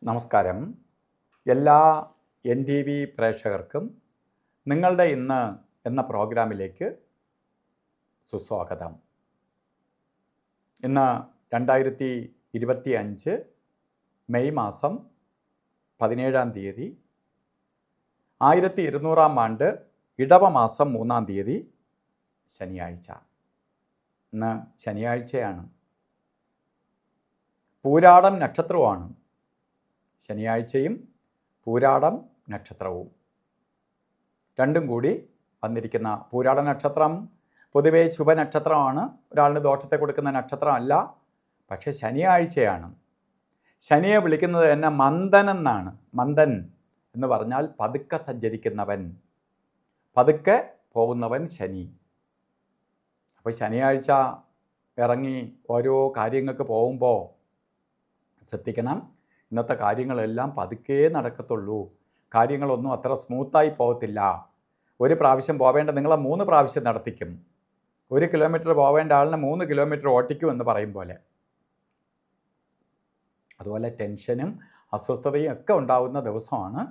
നമസ്കാരം. എല്ലാ NTV പ്രേക്ഷകർക്കും നിങ്ങളുടെ ഇന്ന് എന്ന പ്രോഗ്രാമിലേക്ക് സുസ്വാഗതം. ഇന്ന് 2025 മെയ് മാസം 17-ാം തീയതി, 1200-ാം ആണ്ട് ഇടവ മാസം 3-ാം തീയതി ശനിയാഴ്ച. ഇന്ന് ശനിയാഴ്ചയാണ്. പൂരാടം നക്ഷത്രവുമാണ്. ശനിയാഴ്ചയും പൂരാടം നക്ഷത്രവും രണ്ടും കൂടി വന്നിരിക്കുന്ന പൂരാട നക്ഷത്രം പൊതുവെ ശുഭനക്ഷത്രമാണ്. ഒരാളിന് ദോഷത്തെ കൊടുക്കുന്ന നക്ഷത്രമല്ല. പക്ഷെ ശനിയാഴ്ചയാണ്. ശനിയെ വിളിക്കുന്നത് തന്നെ മന്ദൻ എന്നാണ്. മന്ദൻ എന്ന് പറഞ്ഞാൽ പതുക്കെ സഞ്ചരിക്കുന്നവൻ, പതുക്കെ പോകുന്നവൻ ശനി. അപ്പോൾ ശനിയാഴ്ച ഇറങ്ങി ഓരോ കാര്യങ്ങൾക്ക് പോകുമ്പോൾ ശ്രദ്ധിക്കണം. ഇന്നത്തെ കാര്യങ്ങളെല്ലാം പതുക്കെ നടക്കത്തുള്ളൂ. കാര്യങ്ങളൊന്നും അത്ര സ്മൂത്തായി പോകത്തില്ല. ഒരു പ്രാവശ്യം പോവേണ്ട നിങ്ങളെ 3 പ്രാവശ്യം നടത്തിക്കും. 1 കിലോമീറ്റർ പോവേണ്ട ആളിനെ 3 കിലോമീറ്റർ ഓട്ടിക്കും എന്ന് പറയും പോലെ. അതുപോലെ ടെൻഷനും അസ്വസ്ഥതയും ഒക്കെ ഉണ്ടാകുന്ന ദിവസമാണ്.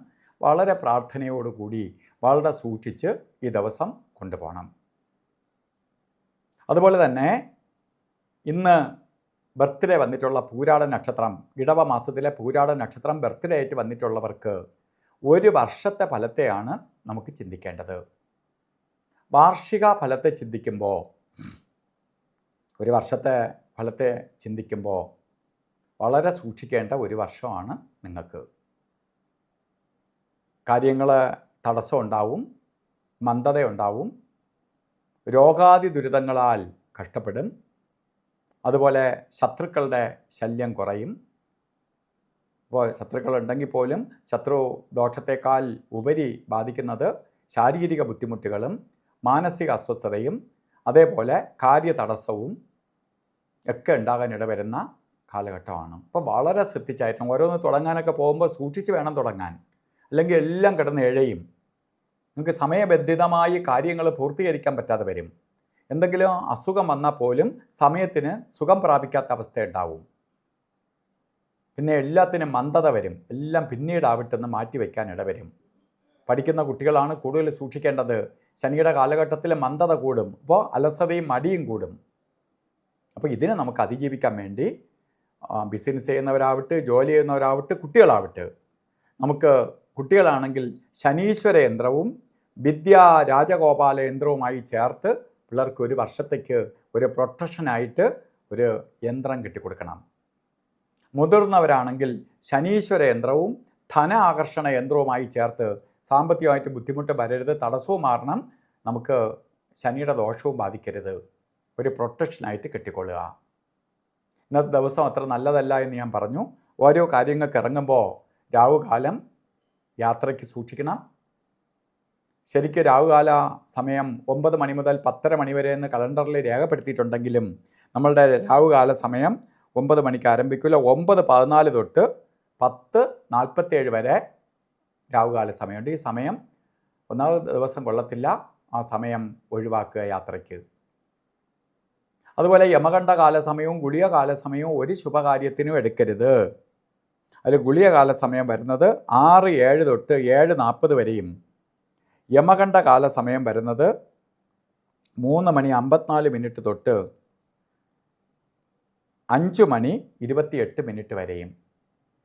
വളരെ പ്രാർത്ഥനയോടുകൂടി വളരെ സൂക്ഷിച്ച് ഈ ദിവസം കൊണ്ടുപോകണം. അതുപോലെ തന്നെ ഇന്ന് ബർത്ത്ഡേ വന്നിട്ടുള്ള പൂരാട നക്ഷത്രം, ഇടവ മാസത്തിലെ പൂരാട നക്ഷത്രം ബർത്ത്ഡേ ആയിട്ട് വന്നിട്ടുള്ളവർക്ക് ഒരു വർഷത്തെ ഫലത്തെയാണ് നമുക്ക് ചിന്തിക്കേണ്ടത്. വാർഷിക ഫലത്തെ ചിന്തിക്കുമ്പോൾ, ഒരു വർഷത്തെ ഫലത്തെ ചിന്തിക്കുമ്പോൾ വളരെ സൂക്ഷിക്കേണ്ട ഒരു വർഷമാണ് നിങ്ങൾക്ക്. കാര്യങ്ങൾ തടസ്സം ഉണ്ടാവും, മന്ദതയുണ്ടാവും, രോഗാദി ദുരിതങ്ങളാൽ കഷ്ടപ്പെടും. അതുപോലെ ശത്രുക്കളുടെ ശല്യം കുറയും. അപ്പോൾ ശത്രുക്കളുണ്ടെങ്കിൽ പോലും ശത്രു ദോഷത്തേക്കാൾ ഉപരി ബാധിക്കുന്നത് ശാരീരിക ബുദ്ധിമുട്ടുകളും മാനസിക അസ്വസ്ഥതയും അതേപോലെ കാര്യതടസ്സവും ഒക്കെ ഉണ്ടാകാൻ ഇടവരുന്ന കാലഘട്ടമാണ്. അപ്പോൾ വളരെ ശ്രദ്ധിച്ചായിട്ടും ഓരോന്ന് തുടങ്ങാനൊക്കെ പോകുമ്പോൾ സൂക്ഷിച്ച് വേണം തുടങ്ങാൻ. അല്ലെങ്കിൽ എല്ലാം കിടന്ന് എഴയും. നിങ്ങൾക്ക് സമയബന്ധിതമായി കാര്യങ്ങൾ പൂർത്തീകരിക്കാൻ പറ്റാതെ വരും. എന്തെങ്കിലും അസുഖം വന്നാൽ പോലും സമയത്തിന് സുഖം പ്രാപിക്കാത്ത അവസ്ഥയുണ്ടാവും. പിന്നെ എല്ലാത്തിനും മന്ദത വരും. എല്ലാം പിന്നീടാവട്ടെന്ന് മാറ്റിവെക്കാൻ ഇടവരും. പഠിക്കുന്ന കുട്ടികളാണ് കൂടുതൽ സൂക്ഷിക്കേണ്ടത്. ശനിയുടെ കാലഘട്ടത്തിൽ മന്ദത കൂടും. അപ്പോൾ അലസതയും മടിയും കൂടും. അപ്പോൾ ഇതിനെ നമുക്ക് അതിജീവിക്കാൻ വേണ്ടി ബിസിനസ് ചെയ്യുന്നവരാവട്ടെ, ജോലി ചെയ്യുന്നവരാവട്ടെ, കുട്ടികളാവട്ടെ, നമുക്ക് കുട്ടികളാണെങ്കിൽ ശനീശ്വര യന്ത്രവും വിദ്യാ രാജഗോപാല യന്ത്രവുമായി ചേർത്ത് പിള്ളേർക്ക് ഒരു വർഷത്തേക്ക് ഒരു പ്രൊട്ടക്ഷനായിട്ട് ഒരു യന്ത്രം കെട്ടിക്കൊടുക്കണം. മുതിർന്നവരാണെങ്കിൽ ശനീശ്വര യന്ത്രവും ധന ആകർഷണ യന്ത്രവുമായി ചേർത്ത് സാമ്പത്തികമായിട്ട് ബുദ്ധിമുട്ട് വരരുത്, തടസ്സവും മാറണം, നമുക്ക് ശനിയുടെ ദോഷവും ബാധിക്കരുത്, ഒരു പ്രൊട്ടക്ഷനായിട്ട് കെട്ടിക്കൊള്ളുക. ഇന്നത്തെ ദിവസം അത്ര നല്ലതല്ല എന്ന് ഞാൻ പറഞ്ഞു. ഓരോ കാര്യങ്ങൾക്ക് ഇറങ്ങുമ്പോൾ രാവുകാലം യാത്രയ്ക്ക് സൂക്ഷിക്കണം. ശരിക്കും രാവുകാല സമയം 9 മണി മുതൽ 10:30 മണി വരെ എന്ന് കലണ്ടറിൽ രേഖപ്പെടുത്തിയിട്ടുണ്ടെങ്കിലും നമ്മളുടെ രാവുകാല സമയം 9 മണിക്ക് ആരംഭിക്കില്ല. 9:14 തൊട്ട് 10:47 വരെ രാവുകാല സമയമുണ്ട്. ഈ സമയം ഒന്നാമത് ദിവസം കൊള്ളത്തില്ല. ആ സമയം ഒഴിവാക്കുക യാത്രയ്ക്ക്. അതുപോലെ യമകണ്ഠകാല സമയവും ഗുളികകാല സമയവും ഒരു ശുഭകാര്യത്തിനും എടുക്കരുത്. അതിൽ ഗുളികകാല സമയം വരുന്നത് 6:07 തൊട്ട് 7:40 വരെയും യമകണ്ഠകാല സമയം വരുന്നത് 3:54 തൊട്ട് 5:28 വരെയും.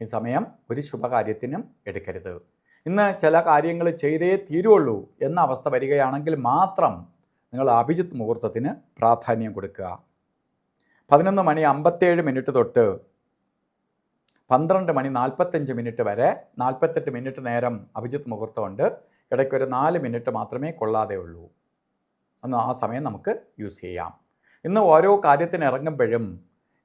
ഈ സമയം ഒരു ശുഭകാര്യത്തിനും എടുക്കരുത്. ഇന്ന് ചില കാര്യങ്ങൾ ചെയ്തേ തീരുള്ളൂ എന്ന അവസ്ഥ വരികയാണെങ്കിൽ മാത്രം നിങ്ങൾ അഭിജിത്ത് മുഹൂർത്തത്തിന് പ്രാധാന്യം കൊടുക്കുക. 11:57 തൊട്ട് 12:45 വരെ 48 നേരം അഭിജിത്ത് മുഹൂർത്തമുണ്ട്. ഇടയ്ക്കൊരു 4 മിനിറ്റ് മാത്രമേ കൊള്ളാതെ ഉള്ളൂ. അന്ന് ആ സമയം നമുക്ക് യൂസ് ചെയ്യാം. ഇന്ന് ഓരോ കാര്യത്തിന് ഇറങ്ങുമ്പോഴും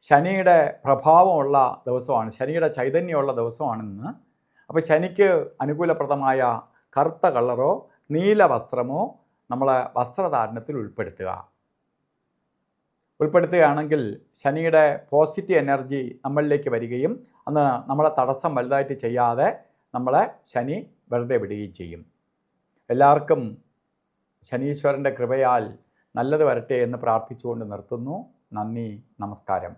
ശനിയുടെ പ്രഭാവമുള്ള ദിവസമാണ്, ശനിയുടെ ചൈതന്യമുള്ള ദിവസമാണിന്ന്. അപ്പോൾ ശനിക്ക് അനുകൂലപ്രദമായ കറുത്ത കളറോ നീല വസ്ത്രമോ നമ്മളെ വസ്ത്രധാരണത്തിൽ ഉൾപ്പെടുത്തുകയാണെങ്കിൽ ശനിയുടെ പോസിറ്റീവ് എനർജി നമ്മളിലേക്ക് വരികയും അന്ന് നമ്മളെ തടസ്സം വലുതായിട്ട് ചെയ്യാതെ നമ്മളെ ശനി വെറുതെ വിടുകയും ചെയ്യും. എല്ലാവർക്കും ശനീശ്വരൻ്റെ കൃപയാൽ നല്ലത് വരട്ടെ എന്ന് പ്രാർത്ഥിച്ചുകൊണ്ട് നിർത്തുന്നു. നന്ദി, നമസ്കാരം.